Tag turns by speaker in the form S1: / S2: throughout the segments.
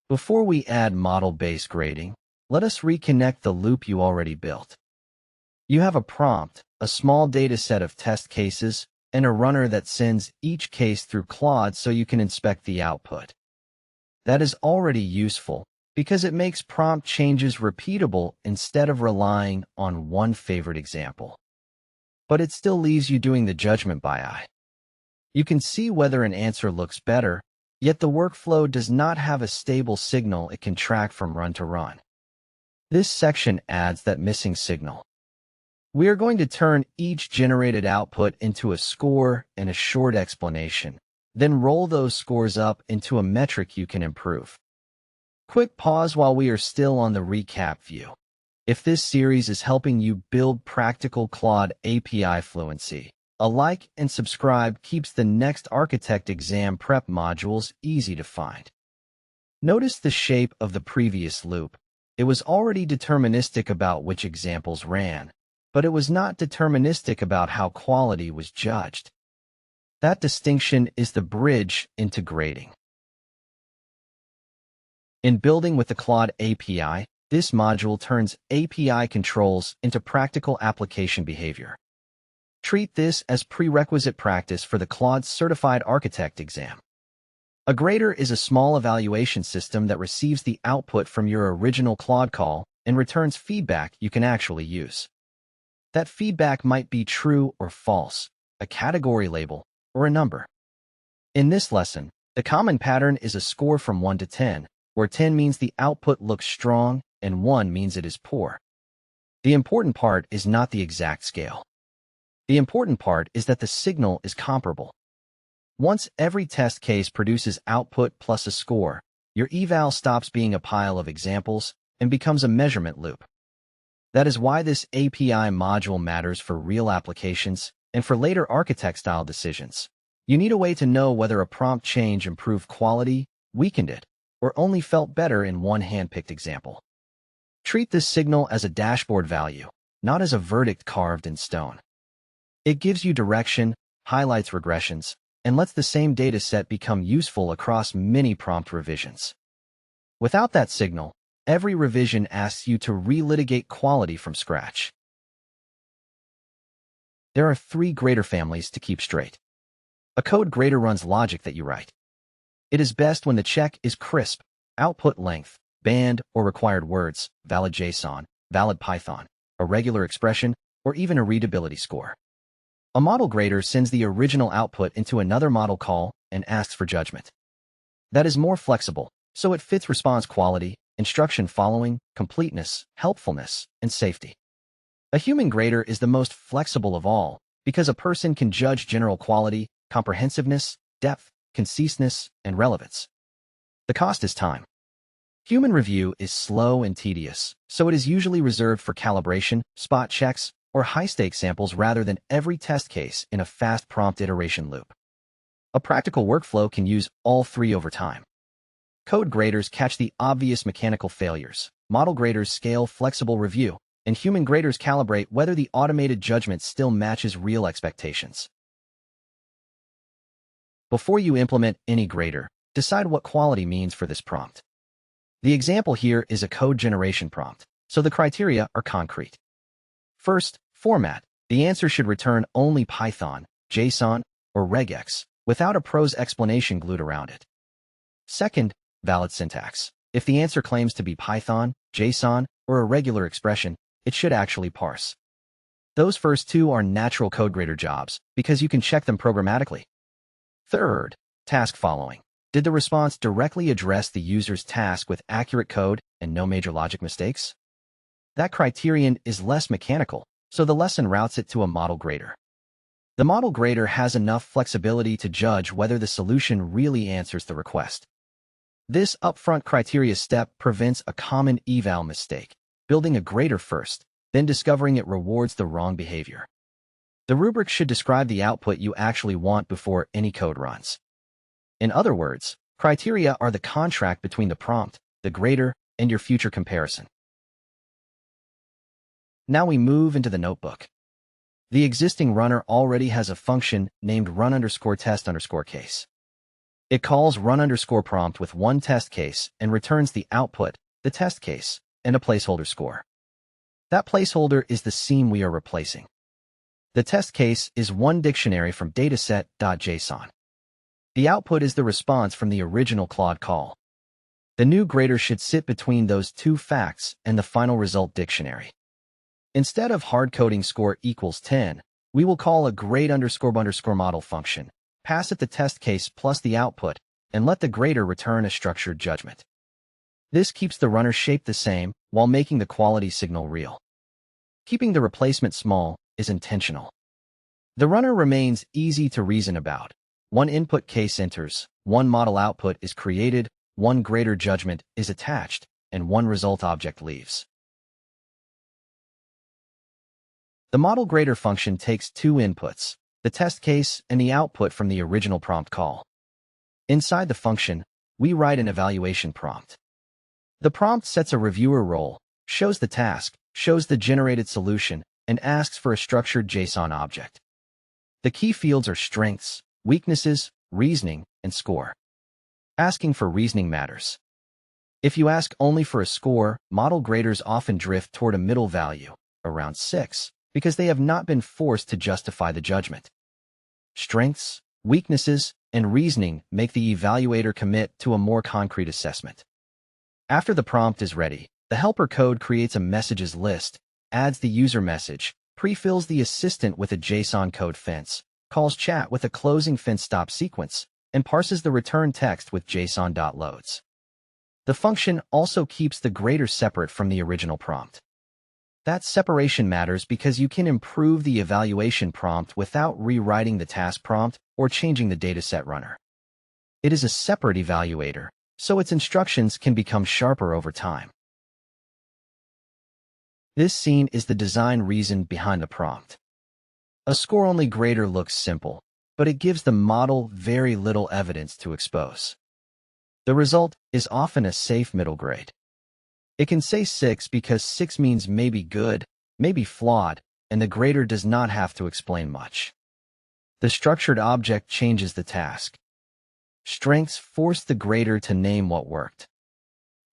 S1: Before we add model-based grading, let us reconnect the loop you already built. You have a prompt, a small data set of test cases, and a runner that sends each case through Claude so you can inspect the output. That is already useful because it makes prompt changes repeatable instead of relying on one favorite example. But it still leaves you doing the judgment by eye. You can see whether an answer looks better, yet the workflow does not have a stable signal it can track from run to run. This section adds that missing signal. We are going to turn each generated output into a score and a short explanation, then roll those scores up into a metric you can improve. Quick pause while we are still on the recap view. If this series is helping you build practical Claude API fluency, a like and subscribe keeps the next Architect exam prep modules easy to find. Notice the shape of the previous loop. It was already deterministic about which examples ran, but it was not deterministic about how quality was judged. That distinction is the bridge into grading. In building with the Claude API, this module turns API controls into practical application behavior. Treat this as prerequisite practice for the Claude Certified Architect exam. A grader is a small evaluation system that receives the output from your original Claude call and returns feedback you can actually use. That feedback might be true or false, a category label, or a number. In this lesson, the common pattern is a score from 1 to 10, where 10 means the output looks strong and 1 means it is poor. The important part is not the exact scale. The important part is that the signal is comparable. Once every test case produces output plus a score, your eval stops being a pile of examples and becomes a measurement loop. That is why this API module matters for real applications and for later architect-style decisions. You need a way to know whether a prompt change improved quality, weakened it, or only felt better in one hand-picked example. Treat this signal as a dashboard value, not as a verdict carved in stone. It gives you direction, highlights regressions, and lets the same data set become useful across many prompt revisions. Without that signal, every revision asks you to relitigate quality from scratch. There are 3 grader families to keep straight. A code grader runs logic that you write. It is best when the check is crisp, output length, banned or required words, valid JSON, valid Python, a regular expression, or even a readability score. A model grader sends the original output into another model call and asks for judgment. That is more flexible, so it fits response quality, instruction following, completeness, helpfulness, and safety. A human grader is the most flexible of all because a person can judge general quality, comprehensiveness, depth, conciseness, and relevance. The cost is time. Human review is slow and tedious, so it is usually reserved for calibration, spot checks, or high-stakes samples rather than every test case in a fast prompt iteration loop. A practical workflow can use all 3 over time. Code graders catch the obvious mechanical failures, model graders scale flexible review, and human graders calibrate whether the automated judgment still matches real expectations. Before you implement any grader, decide what quality means for this prompt. The example here is a code generation prompt, so the criteria are concrete. First, format. The answer should return only Python, JSON, or regex, without a prose explanation glued around it. Second, valid syntax. If the answer claims to be Python, JSON, or a regular expression, it should actually parse. Those first 2 are natural code grader jobs because you can check them programmatically. Third, task following. Did the response directly address the user's task with accurate code and no major logic mistakes? That criterion is less mechanical, so the lesson routes it to a model grader. The model grader has enough flexibility to judge whether the solution really answers the request. This upfront criteria step prevents a common eval mistake, building a grader first, then discovering it rewards the wrong behavior. The rubric should describe the output you actually want before any code runs. In other words, criteria are the contract between the prompt, the grader, and your future comparison. Now we move into the notebook. The existing runner already has a function named run_test_case. It calls run_prompt with one test case and returns the output, the test case, and a placeholder score. That placeholder is the seam we are replacing. The test case is one dictionary from dataset.json. The output is the response from the original Claude call. The new grader should sit between those two facts and the final result dictionary. Instead of hard-coding score equals 10, we will call a grade_model function, pass it the test case plus the output, and let the grader return a structured judgment. This keeps the runner shape the same while making the quality signal real. Keeping the replacement small is intentional. The runner remains easy to reason about. One input case enters, one model output is created, one grader judgment is attached, and one result object leaves. The model grader function takes two inputs, the test case and the output from the original prompt call. Inside the function, we write an evaluation prompt. The prompt sets a reviewer role, shows the task, shows the generated solution, and asks for a structured JSON object. The key fields are strengths, weaknesses, reasoning, and score. Asking for reasoning matters. If you ask only for a score, model graders often drift toward a middle value, around 6, because they have not been forced to justify the judgment. Strengths, weaknesses, and reasoning make the evaluator commit to a more concrete assessment. After the prompt is ready, the helper code creates a messages list, adds the user message, pre-fills the assistant with a JSON code fence, calls chat with a closing fence stop sequence, and parses the return text with json.loads. The function also keeps the grader separate from the original prompt. That separation matters because you can improve the evaluation prompt without rewriting the task prompt or changing the dataset runner. It is a separate evaluator, so its instructions can become sharper over time. This scene is the design reason behind the prompt. A score-only grader looks simple, but it gives the model very little evidence to expose. The result is often a safe middle grade. It can say 6 because 6 means maybe good, maybe flawed, and the grader does not have to explain much. The structured object changes the task. Strengths force the grader to name what worked.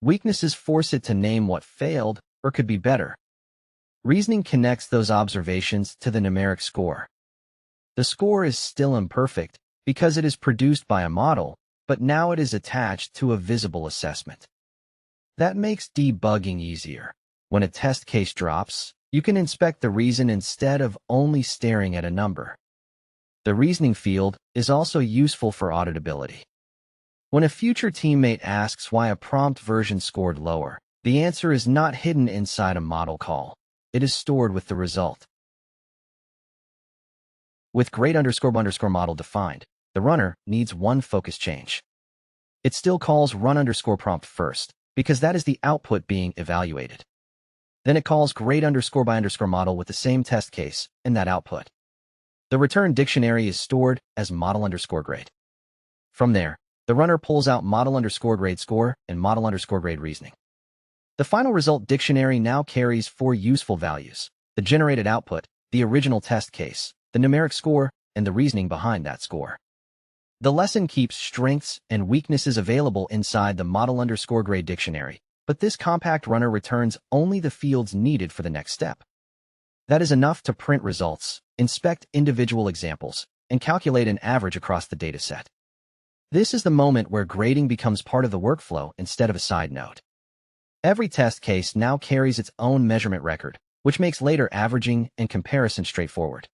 S1: Weaknesses force it to name what failed or could be better. Reasoning connects those observations to the numeric score. The score is still imperfect because it is produced by a model, but now it is attached to a visible assessment. That makes debugging easier. When a test case drops, you can inspect the reason instead of only staring at a number. The reasoning field is also useful for auditability. When a future teammate asks why a prompt version scored lower, the answer is not hidden inside a model call. It is stored with the result. With grade_model defined, the runner needs one focus change. It still calls run_prompt first, because that is the output being evaluated. Then it calls grade_by_model with the same test case and that output. The return dictionary is stored as model_grade. From there, the runner pulls out model_grade score and model_grade reasoning. The final result dictionary now carries 4 useful values: the generated output, the original test case, the numeric score, and the reasoning behind that score. The lesson keeps strengths and weaknesses available inside the model_grade dictionary, but this compact runner returns only the fields needed for the next step. That is enough to print results, inspect individual examples, and calculate an average across the dataset. This is the moment where grading becomes part of the workflow instead of a side note. Every test case now carries its own measurement record, which makes later averaging and comparison straightforward.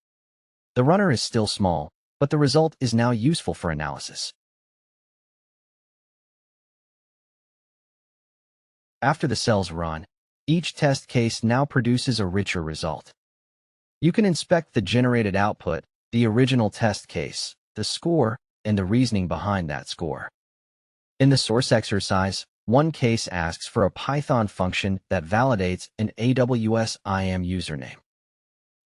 S1: The runner is still small, but the result is now useful for analysis. After the cells run, each test case now produces a richer result. You can inspect the generated output, the original test case, the score, and the reasoning behind that score. In the source exercise, one case asks for a Python function that validates an AWS IAM username.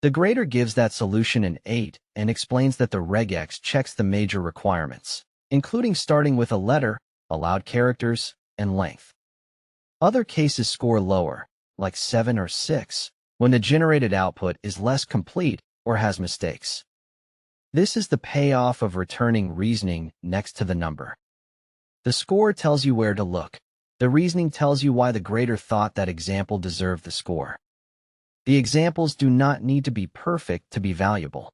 S1: The grader gives that solution an 8 and explains that the regex checks the major requirements, including starting with a letter, allowed characters, and length. Other cases score lower, like 7 or 6, when the generated output is less complete or has mistakes. This is the payoff of returning reasoning next to the number. The score tells you where to look. The reasoning tells you why the grader thought that example deserved the score. The examples do not need to be perfect to be valuable.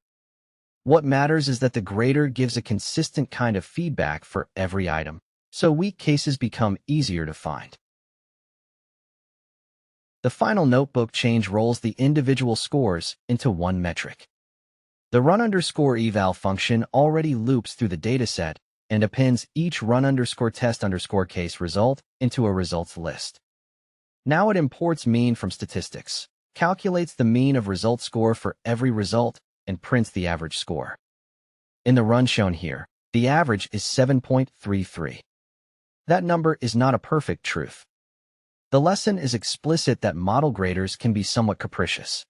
S1: What matters is that the grader gives a consistent kind of feedback for every item, so weak cases become easier to find. The final notebook change rolls the individual scores into one metric. The run_eval function already loops through the dataset and appends each run_test_case result into a results list. Now it imports mean from statistics, calculates the mean of result score for every result, and prints the average score. In the run shown here, the average is 7.33. That number is not a perfect truth. The lesson is explicit that model graders can be somewhat capricious.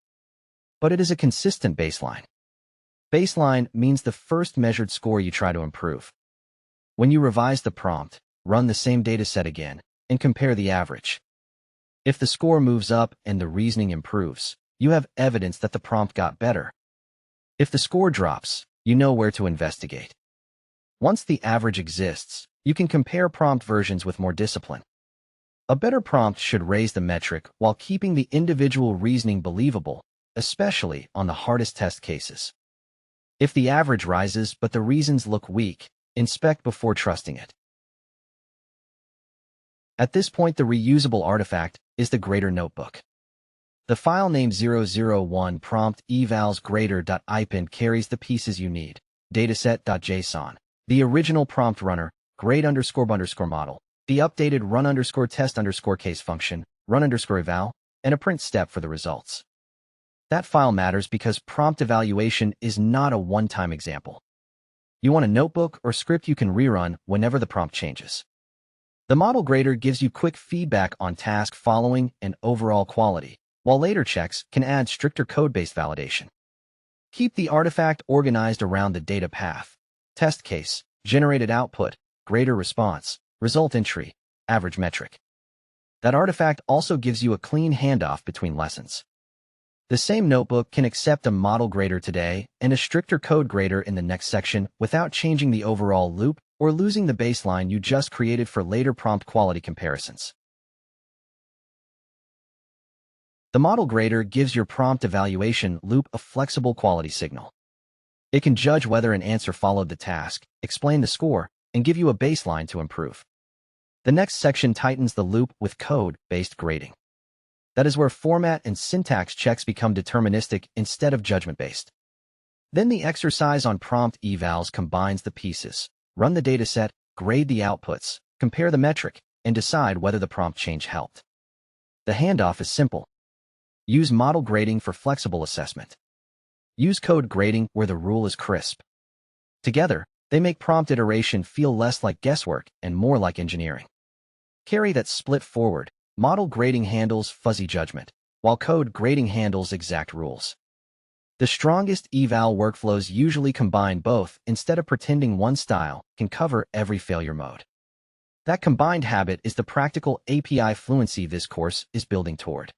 S1: But it is a consistent baseline. Baseline means the first measured score you try to improve. When you revise the prompt, run the same dataset again, and compare the average. If the score moves up and the reasoning improves, you have evidence that the prompt got better. If the score drops, you know where to investigate. Once the average exists, you can compare prompt versions with more discipline. A better prompt should raise the metric while keeping the individual reasoning believable, especially on the hardest test cases. If the average rises but the reasons look weak, inspect before trusting it. At this point, the reusable artifact is the grader notebook. The file name 001 prompt evals grader.ipend carries the pieces you need: dataset.json, the original prompt runner, grade_model, the updated run_test_case function, run_eval, and a print step for the results. That file matters because prompt evaluation is not a one-time example. You want a notebook or script you can rerun whenever the prompt changes. The model grader gives you quick feedback on task following and overall quality, while later checks can add stricter code-based validation. Keep the artifact organized around the data path: test case, generated output, grader response, result entry, average metric. That artifact also gives you a clean handoff between lessons. The same notebook can accept a model grader today and a stricter code grader in the next section without changing the overall loop or losing the baseline you just created for later prompt quality comparisons. The model grader gives your prompt evaluation loop a flexible quality signal. It can judge whether an answer followed the task, explain the score, and give you a baseline to improve. The next section tightens the loop with code-based grading. That is where format and syntax checks become deterministic instead of judgment-based. Then the exercise on prompt evals combines the pieces: run the dataset, grade the outputs, compare the metric, and decide whether the prompt change helped. The handoff is simple. Use model grading for flexible assessment. Use code grading where the rule is crisp. Together, they make prompt iteration feel less like guesswork and more like engineering. Carry that split forward. Model grading handles fuzzy judgment, while code grading handles exact rules. The strongest eval workflows usually combine both instead of pretending one style can cover every failure mode. That combined habit is the practical API fluency this course is building toward.